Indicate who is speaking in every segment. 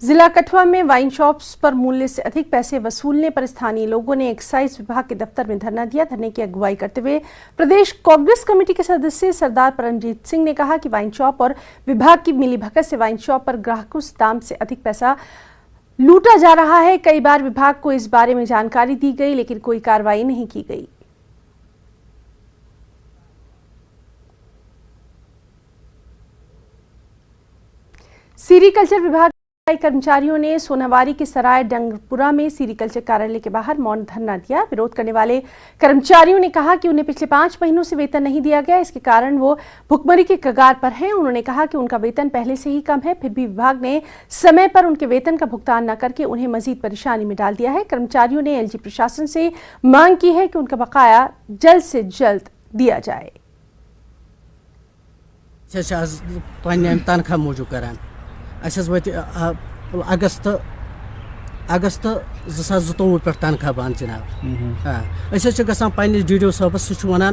Speaker 1: जिला कठुआ में wine shops पर मूल्य से अधिक पैसे वसूलने पर स्थानीय लोगों ने एक्साइज विभाग के दफ्तर में धरना दिया। धरने की अगुवाई करते हुए प्रदेश कांग्रेस कमेटी के सदस्य सरदार परमजीत सिंह ने कहा कि वाइन शॉप और विभाग की मिलीभगत से वाइन शॉप पर ग्राहकों से दाम से अधिक पैसा लूटा जा रहा है। कई बार विभाग को इस बारे में जानकारी दी गई लेकिन कोई कार्रवाई नहीं की गई। सीरीकल्चर विभाग कर्मचारियों ने सोनावारी के सराय डंगपुरा में सीरीकल्चर कार्यालय के बाहर मौन धरना दिया। विरोध करने वाले कर्मचारियों ने कहा कि उन्हें पिछले 5 महीनों से वेतन नहीं दिया गया, इसके कारण वो भुखमरी के कगार पर हैं। उन्होंने कहा कि उनका वेतन पहले से ही कम है, फिर भी विभाग ने समय पर उनके वेतन का भुगतान न करके उन्हें मजीद परेशानी में डाल दिया है। कर्मचारियों ने एलजी प्रशासन से मांग की है कि उनका बकाया जल्द से जल्द दिया जाए।
Speaker 2: अगस्त 2024 पे तनख्वाह बंद जनाब गसान पन्निस DDO साहबस वन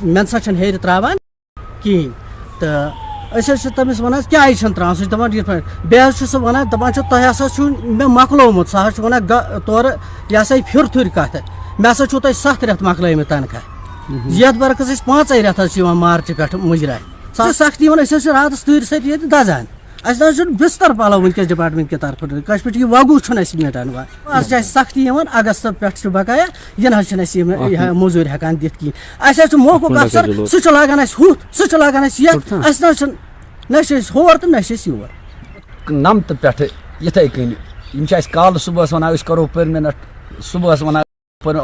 Speaker 2: मे ना हेर त्रावान कहें तो तमिस वन क्या त्रावान सह दपान बेस वन दपान तुम मे मकलोमुत सह वन तौर यह सा फिर थुर कत मे 7 रेत मकल तनख्वाह ये बरकस 5 रेत मार्च पे मुजरा सख्ती रात तूर सत दजान बिस्तर पलो वनकस डिपार्टमेंट के तरफ कश पे वगू मिटान वह सख्ती अगस्त पे बकाया यह मजूर हेकान दिख कहें मौकूफ अफसर सह लागान हुत सह लागान ना होर तो ना योर
Speaker 3: 9 पे इथे कन कल सुबह वन करो परमिनेंट सुबह वन कर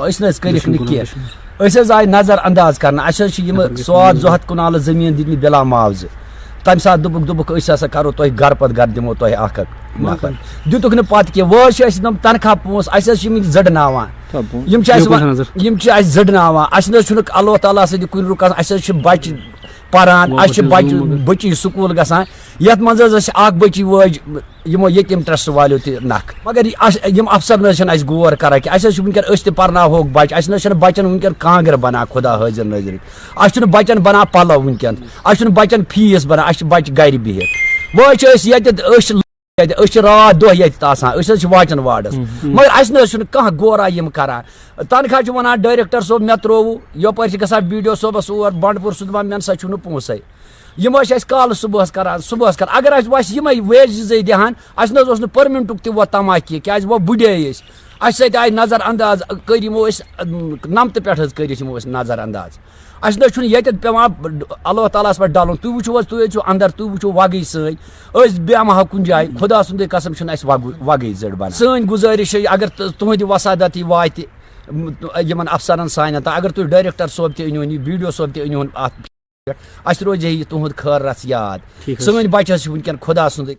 Speaker 3: आए नजर अंदाज कर स्वाद जोहत कुनाल जमीन दिन बिला मुआवजे तम सात दुबुक करो तुम घर पत घर दिमो तुम नफर दुतुक न पत कह वो तनख्वाह पोस जड़ना जड़ना अल्लाह ताला कुन रुकान बच पारान बची स्कूल गसान यथ मज बची वज यमो यतीम ट्रस्ट वालों नख मगर अफसर न गौर कर कि पर्नावोक बच बचन वनकन कांगर बना खुदा हाजिर नजर बचन बना पलो वनकन बचन फीस बना बच गर बिहित वो रात दह वाचन वार्डस मगर कह गौरा करा तनख्वाह वन डायरेक्टर सोब मे त्रोव यपर गसान BDO सोबस और बंडपुर सह दपान मे ना पोंसे कल सुबह कर अगर वेज दिहान परमिनेंटुक तह तमा क्या वो बुढ़े आए नजर अंदाज कर 9 पे कर नजर अंदाज ये पेवान अल्लाह ताला पे डालून तुम वो तुम अंदर तुम वो वगई सही बेमा कुन जाए खुदा सुंद कसम वगई जड़ बन सन गुजारिश अगर तुहद वसादत वात अफसरन सान अगर तुम डायरेक्टर सोब तन BDO सोब तन रोज तुहद खैर रस याद सन बच वनकन खुदा सुंद